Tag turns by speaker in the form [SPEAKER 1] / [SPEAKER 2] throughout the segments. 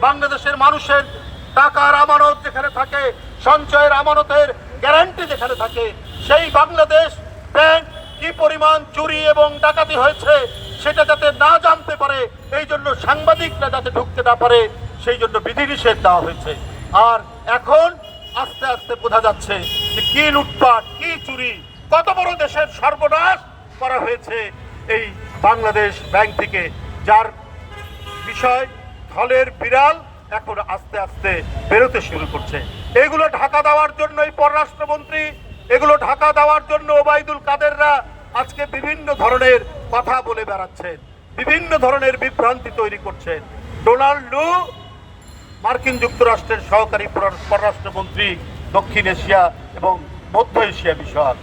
[SPEAKER 1] বাংলাদেশের মানুষের টাকার আমানত যেখানে থাকে, সঞ্চয়ের আমানতের গ্যারান্টি যেখানে থাকে, সেই বাংলাদেশ ব্যাংক কি পরিমাণ চুরি এবং ডাকাতি হয়েছে সেটা যাতে না জানতে পারে, এই জন্য সাংবাদিকরা যাতে ঢুকতে না পারে, সেই জন্য বিধিনিষেধ দেওয়া হয়েছে। আর এখন আস্তে আস্তে বোঝা যাচ্ছে যে কি লুটপাট, কি চুরি, কত বড় দেশের সর্বনাশ করা হয়েছে এই বাংলাদেশ ব্যাংক থেকে, যার বিষয় থলের বিড়াল এখন আস্তে আস্তে বেরোতে শুরু করছে। এগুলো ঢাকা দেওয়ার জন্যই পররাষ্ট্রমন্ত্রী, এগুলো ঢাকা দেওয়ার জন্য ওবায়দুল কাদেররা আজকে বিভিন্ন ধরনের কথা বলে বেড়াচ্ছেন, বিভিন্ন ধরনের বিভ্রান্তি তৈরি করছেন। ডোনাল্ড লু মার্কিন যুক্তরাষ্ট্রের সহকারী পররাষ্ট্রমন্ত্রী, দক্ষিণ এশিয়া এবং মধ্য এশিয়া বিষয়ক,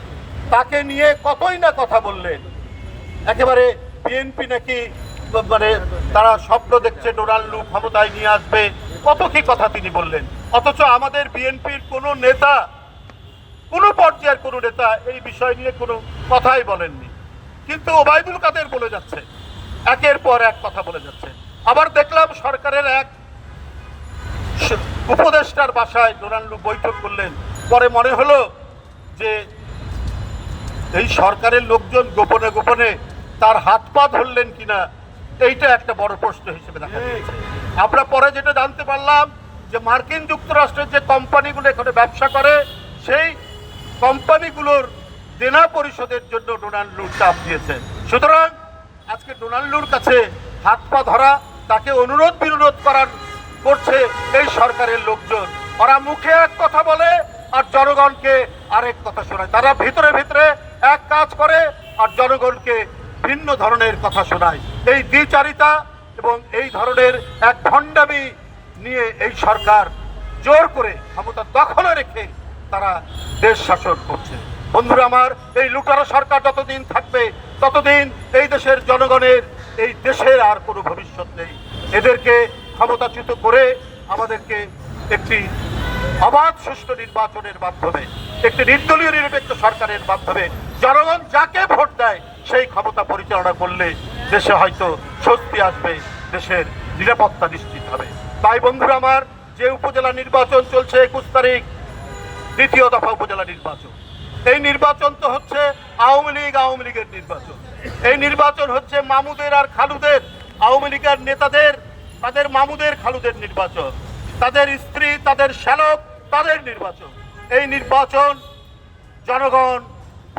[SPEAKER 1] তাকে নিয়ে কতই না কথা বললেন। একেবারে বিএনপি নাকি মানে তারা স্বপ্ন দেখছে ডোনাল্ড লু ক্ষমতায় নিয়ে আসবে, কত কি কথা তিনি বললেন। অথচ আমাদের বিএনপির কোনো নেতা, কোনো পর্যায়ের কোনো নেতা এই বিষয় নিয়ে কোনো কথাই বলেননি। কিন্তু ওবায়দুল কাদের বলে যাচ্ছে, একের পর এক কথা বলে যাচ্ছে। আবার দেখলাম সরকারের এক উপদেষ্টার বাসায় ডোনাল্ড লু বৈঠক করলেন। পরে মনে হলো যে এই সরকারের লোকজন গোপনে গোপনে তার হাত পা ধরলেন কিনা, এইটা একটা বড় প্রশ্ন হিসেবে দেখা দিয়েছে। আমরা পরে যেটা জানতে পারলাম যে মার্কিন যুক্তরাষ্ট্রের যে কোম্পানিগুলো এখানে ব্যবসা করে, সেই কোম্পানিগুলোর দেনা পরিশোধের জন্য ডোনাল্ড লু চাপ দিয়েছেন। সুতরাং আজকে ডোনাল্ড লুর কাছে হাত পা ধরা, তাকে অনুরোধ বিনোধ করছে এই সরকারের লোকজন। ওরা মুখে এক কথা বলে আর জনগণকে আরেক কথা শোনায়। তারা ভিতরে ভিতরে এক কাজ করে আর জনগণকে ভিন্ন ধরনের কথা শোনায়। এই দ্বিচারিতা এবং এই ধরনের এক ভণ্ডামি নিয়ে এই সরকার জোর করে ক্ষমতা দখলে রেখে তারা দেশ শাসন করছে। বন্ধুরা আমার, এই লুটারা সরকার যতদিন থাকবে ততদিন এই দেশের জনগণের, এই দেশের আর কোনো ভবিষ্যৎ নেই। এদেরকে ক্ষমতাচ্যুত করে আমাদেরকে একটি অবাধ সুষ্ঠু নির্বাচনের মাধ্যমে, একটি নির্দলীয় নিরপেক্ষ সরকারের মাধ্যমে জনগণ যাকে ভোট দেয় সেই ক্ষমতা পরিচালনা করলে দেশে হয়তো স্বস্তি আসবে, দেশের নিরাপত্তা নিশ্চিত হবে। তাই বন্ধুরা আমার, যে উপজেলা নির্বাচন চলছে 21 তারিখ, দ্বিতীয় দফা উপজেলা নির্বাচন, এই নির্বাচন তো হচ্ছে আওয়ামী লীগের নির্বাচন। এই নির্বাচন হচ্ছে মামুদের আর খালুদের, আওয়ামী লীগের নেতাদের, তাদের মামুদের খালুদের নির্বাচন, তাদের স্ত্রী, তাদের শ্যালক, তাদের নির্বাচন। এই নির্বাচন জনগণ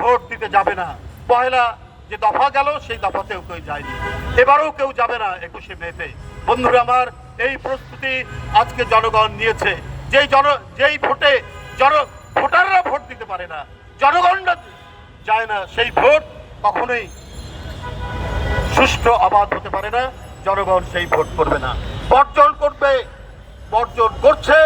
[SPEAKER 1] ভোট দিতে যাবে না। পয়লা যে দফা গেল সেই দফাতেও কেউ যায়নি, এবারেও কেউ যাবে না 21শে মেতে। বন্ধুরা আমার, এই প্রস্তুতি আজকে জনগণ নিয়েছে। যেই ভোটে ভোটাররা ভোট দিতে পারে না, জনগণরা যায় না, সেই ভোট কখনোই সুষ্ঠু অবাধ হতে পারে না। জনগণ সেই ভোট করবে না, বর্জন করবে, বর্জন করছে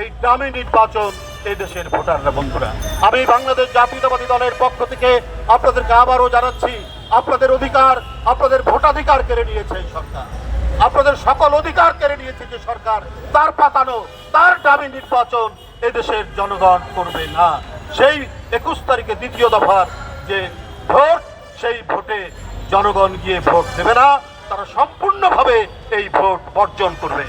[SPEAKER 1] এই দামি নির্বাচন এই দেশের ভোটাররা। বন্ধুরা, আমি বাংলাদেশ জাতীয়তাবাদী দলের পক্ষ থেকে আপনাদেরকে আবারও জানাচ্ছি, আপনাদের অধিকার, আপনাদের ভোটাধিকার কেড়ে নিয়েছে এই সরকার, আপনাদের সকল অধিকার কেড়ে নিয়েছে যে সরকার। তার পাতানো, তার দামি নির্বাচন এদেশের জনগণ করবে না। সেই 21 তারিখে দ্বিতীয় দফার যে ভোট, সেই ভোটে জনগণ গিয়ে ভোট দেবে না, তারা সম্পূর্ণভাবে এই ভোট বর্জন করবে।